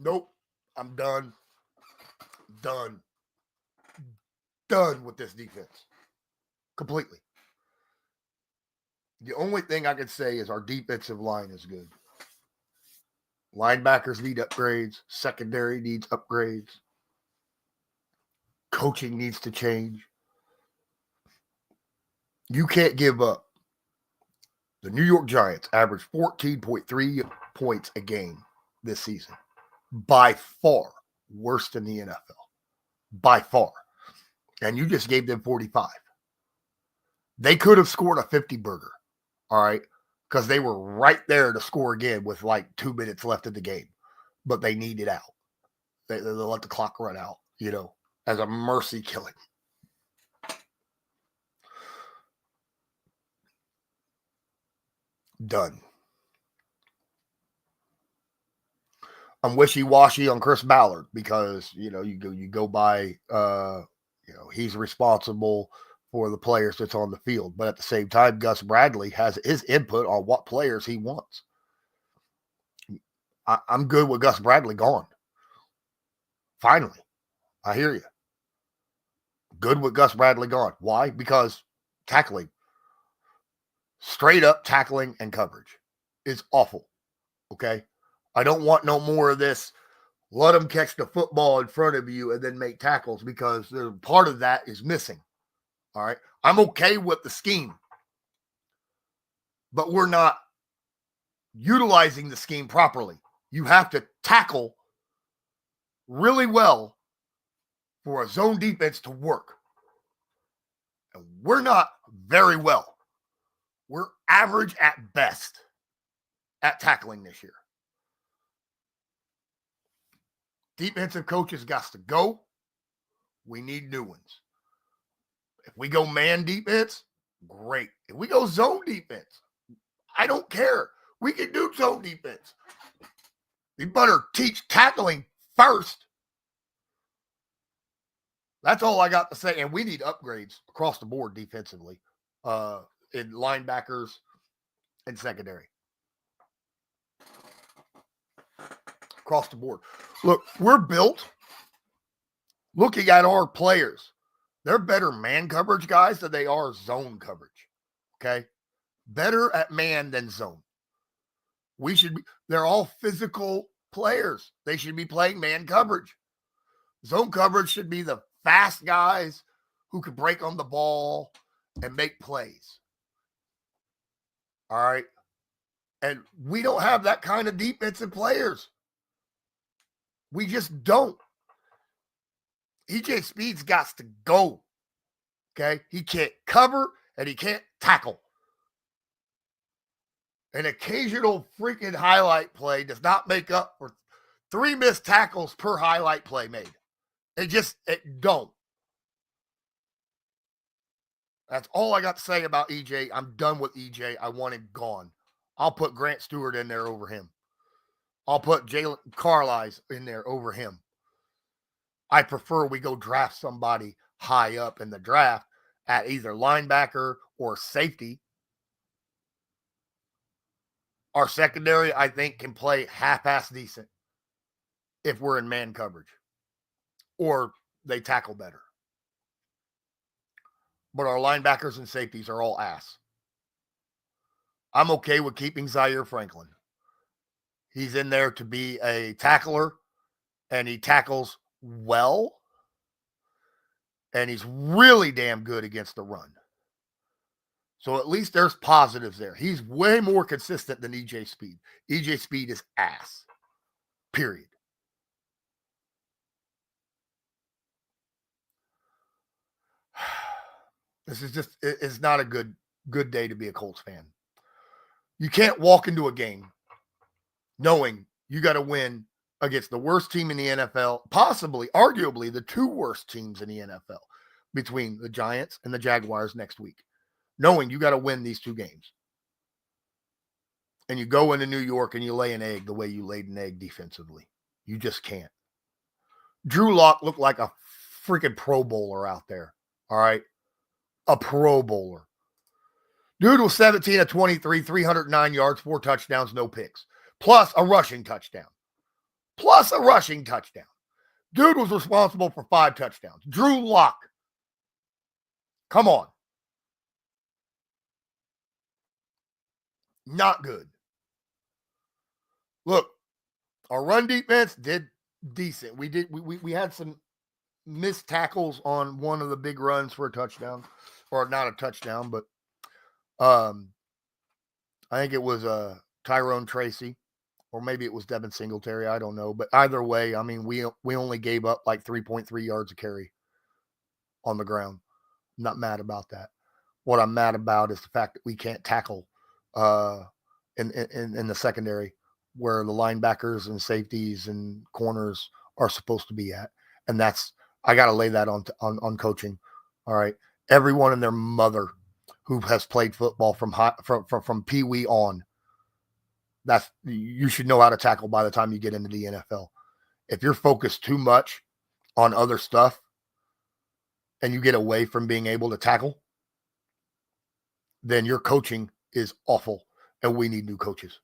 Nope. I'm done. Done. Done with this defense. Completely. The only thing I could say is our defensive line is good. Linebackers need upgrades. Secondary needs upgrades. Coaching needs to change. You can't give up. The New York Giants averaged 14.3 points a game this season. By far worse than the NFL. By far. And you just gave them 45. They could have scored a 50 burger. All right. Because they were right there to score again with like 2 minutes left in the game. But they needed out. They let the clock run out, as a mercy killing. Done. I'm wishy-washy on Chris Ballard because, you go by, he's responsible for the players that's on the field. But at the same time, Gus Bradley has his input on what players he wants. I'm good with Gus Bradley gone. Finally, I hear you. Good with Gus Bradley gone. Why? Because tackling, straight up tackling and coverage is awful. Okay? I don't want no more of this. Let them catch the football in front of you and then make tackles because part of that is missing. All right. I'm okay with the scheme, but we're not utilizing the scheme properly. You have to tackle really well for a zone defense to work. And we're not very well. We're average at best at tackling this year. Defensive coaches got to go. We need new ones. If we go man defense, great. If we go zone defense, I don't care. We can do zone defense. You better teach tackling first. That's all I got to say. And we need upgrades across the board defensively in linebackers and secondary. Across the board. Look, we're built looking at our players. They're better man coverage guys than they are zone coverage. Okay? Better at man than zone. They're all physical players. They should be playing man coverage. Zone coverage should be the fast guys who can break on the ball and make plays. All right? And we don't have that kind of defensive players. We just don't. EJ Speed's got to go. Okay? He can't cover and he can't tackle. An occasional freaking highlight play does not make up for 3 missed tackles per highlight play made. It don't. That's all I got to say about EJ. I'm done with EJ. I want him gone. I'll put Grant Stewart in there over him. I'll put Jalen Carlisle in there over him. I prefer we go draft somebody high up in the draft at either linebacker or safety. Our secondary, I think, can play half-ass decent if we're in man coverage or they tackle better. But our linebackers and safeties are all ass. I'm okay with keeping Zaire Franklin. He's in there to be a tackler, and he tackles well, and he's really damn good against the run. So at least there's positives there. He's way more consistent than EJ Speed. EJ Speed is ass. Period. This is just, it's not a good day to be a Colts fan. You can't walk into a game knowing you got to win against the worst team in the NFL, possibly, arguably, the 2 worst teams in the NFL between the Giants and the Jaguars next week, knowing you got to win these 2 games. And you go into New York and you lay an egg the way you laid an egg defensively. You just can't. Drew Lock looked like a freaking Pro Bowler out there, all right? A Pro Bowler. Dude was 17 of 23, 309 yards, 4 touchdowns, no picks, plus a rushing touchdown. plus a rushing touchdown. Dude was responsible for 5 touchdowns. Drew Lock. Come on. Not good. Look, our run defense did decent. We had some missed tackles on one of the big runs for a touchdown, or not a touchdown, but I think it was Tyrone Tracy, or maybe it was Devin Singletary. I don't know, but either way, I mean, we only gave up like 3.3 yards a carry on the ground. I'm not mad about that. What I'm mad about is the fact that we can't tackle in the secondary where the linebackers and safeties and corners are supposed to be at, and that's I got to lay that on coaching. All right, everyone and their mother who has played football from Pee Wee on, you should know how to tackle by the time you get into the NFL. If you're focused too much on other stuff and you get away from being able to tackle, then your coaching is awful, and we need new coaches.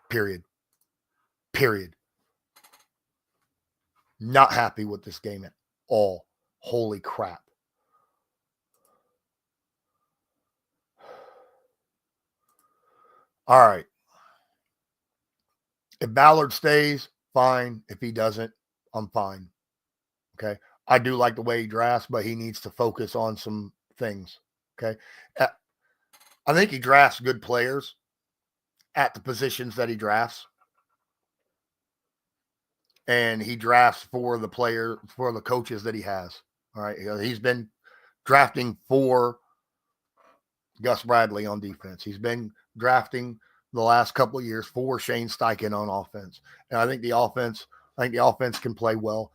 Period. Not happy with this game at all. Holy crap. All right. If Ballard stays, fine. If he doesn't, I'm fine. Okay. I do like the way he drafts, but he needs to focus on some things. Okay. I think he drafts good players at the positions that he drafts. And he drafts for the coaches that he has. All right. He's been drafting for Gus Bradley on defense. He's been drafting the last couple of years for Shane Steichen on offense. And I think the offense can play well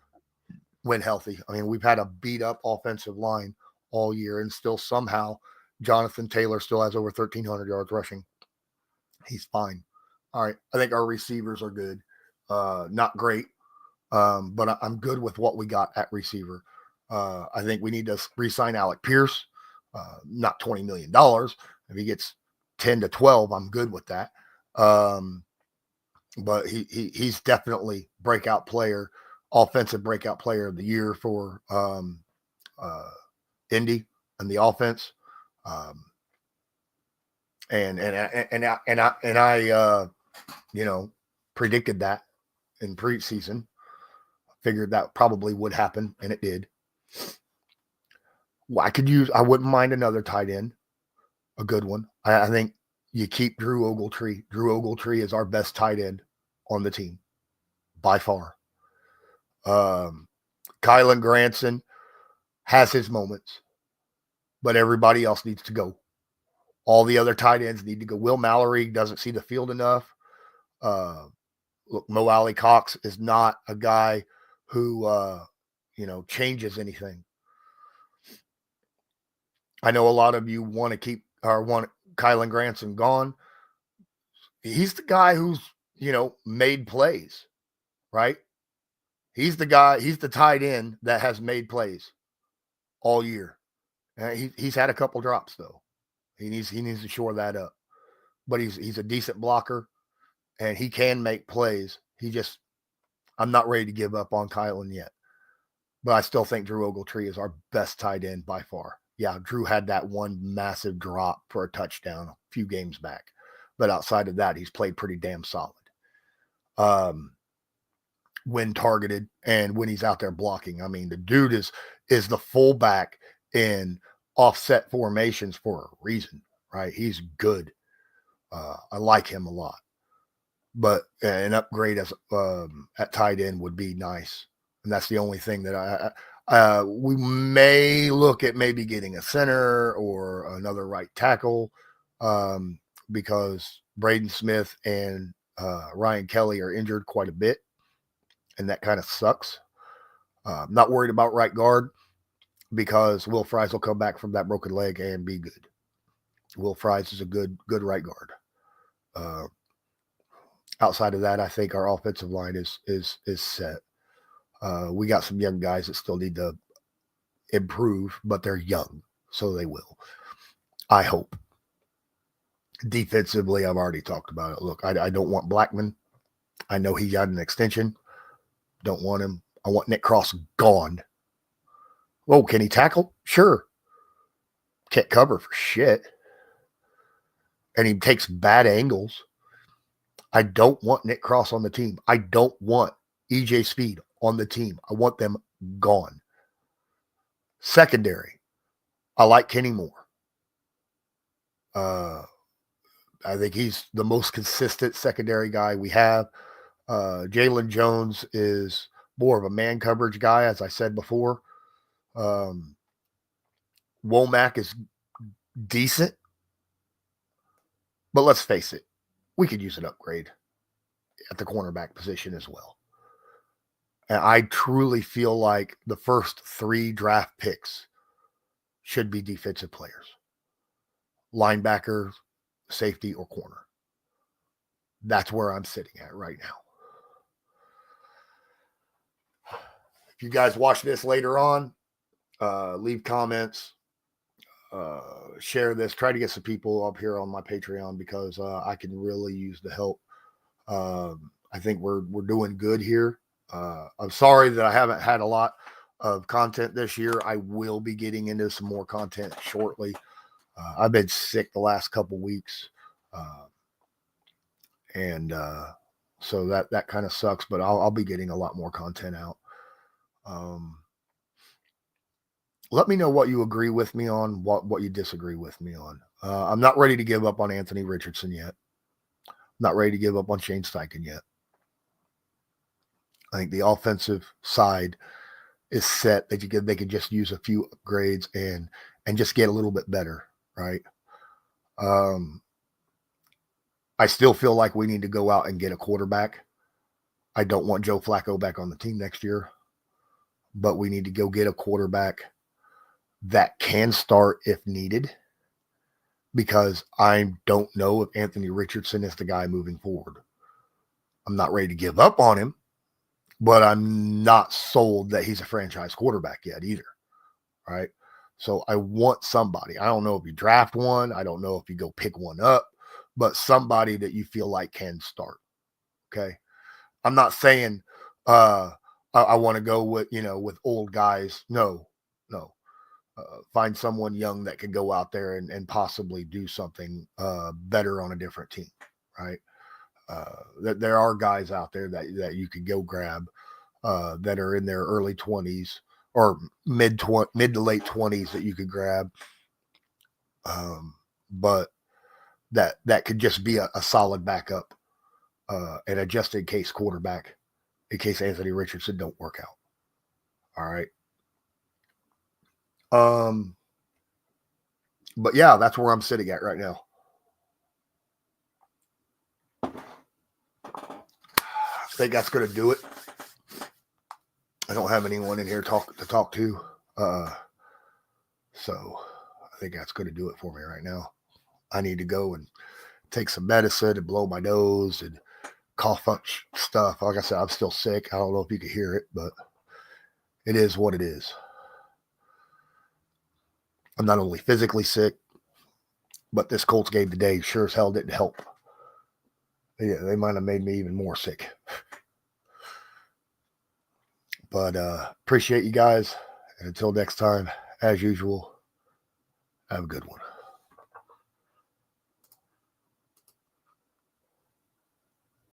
when healthy. I mean, we've had a beat up offensive line all year, and still somehow Jonathan Taylor still has over 1,300 yards rushing. He's fine. All right. I think our receivers are good. Not great, but I'm good with what we got at receiver. I think we need to re-sign Alec Pierce. Not $20 million. If he gets 10 to 12, I'm good with that. But he's definitely breakout player, offensive breakout player of the year for Indy and the offense. And I predicted that in preseason. Figured that probably would happen, and it did. I wouldn't mind another tight end, a good one. I think you keep Drew Ogletree. Drew Ogletree is our best tight end on the team by far. Kylan Granson has his moments, but everybody else needs to go. All the other tight ends need to go. Will Mallory doesn't see the field enough. Look, Mo Alley Cox is not a guy who, changes anything. I know a lot of you want Kylan Granson gone. He's the guy who's, made plays, right? He's the tight end that has made plays all year. He's had a couple drops though. He needs to shore that up. But he's a decent blocker, and he can make plays. I'm not ready to give up on Kylan yet. But I still think Drew Ogletree is our best tight end by far. Yeah, Drew had that one massive drop for a touchdown a few games back. But outside of that, he's played pretty damn solid. When targeted and when he's out there blocking. I mean, the dude is the fullback in offset formations for a reason, right? He's good. I like him a lot. But an upgrade at tight end would be nice. And that's the only thing that we may look at maybe getting a center or another right tackle because Braden Smith and Ryan Kelly are injured quite a bit, and that kind of sucks. Not worried about right guard because Will Fries will come back from that broken leg and be good. Will Fries is a good right guard. Outside of that, I think our offensive line is set. We got some young guys that still need to improve, but they're young, so they will. I hope. Defensively, I've already talked about it. Look, I don't want Blackman. I know he got an extension. Don't want him. I want Nick Cross gone. Oh, can he tackle? Sure. Can't cover for shit. And he takes bad angles. I don't want Nick Cross on the team. I don't want EJ Speed on the team. I want them gone. Secondary, I like Kenny Moore. I think he's the most consistent secondary guy we have. Jalen Jones is more of a man coverage guy, as I said before. Womack is decent. But let's face it, we could use an upgrade at the cornerback position as well. And I truly feel like the first 3 draft picks should be defensive players. Linebacker, safety, or corner. That's where I'm sitting at right now. If you guys watch this later on, leave comments, share this. Try to get some people up here on my Patreon because I can really use the help. I think we're doing good here. I'm sorry that I haven't had a lot of content this year. I will be getting into some more content shortly. I've been sick the last couple weeks. So that kind of sucks, but I'll be getting a lot more content out. Let me know what you agree with me on, what you disagree with me on. I'm not ready to give up on Anthony Richardson yet. I'm not ready to give up on Shane Steichen yet. I think the offensive side is set that they could just use a few upgrades and just get a little bit better, right? I still feel like we need to go out and get a quarterback. I don't want Joe Flacco back on the team next year, but we need to go get a quarterback that can start if needed, because I don't know if Anthony Richardson is the guy moving forward. I'm not ready to give up on him, but I'm not sold that he's a franchise quarterback yet either, right? So I want somebody. I don't know if you draft one. I don't know if you go pick one up, but somebody that you feel like can start, okay? I'm not saying I want to go with old guys. No. Find someone young that can go out there and possibly do something better on a different team, right? There are guys out there that you could go grab that are in their early 20s or mid to late 20s that you could grab, but that could just be a solid backup and a just in case quarterback in case Anthony Richardson don't work out. All right. But yeah, that's where I'm sitting at right now. I think that's going to do it. I don't have anyone in here to talk to. So I think that's going to do it for me right now. I need to go and take some medicine and blow my nose and cough up stuff. Like I said, I'm still sick. I don't know if you can hear it, but it is what it is. I'm not only physically sick, but this Colts game today sure as hell didn't help. Yeah, they might have made me even more sick. But appreciate you guys. And until next time, as usual, have a good one.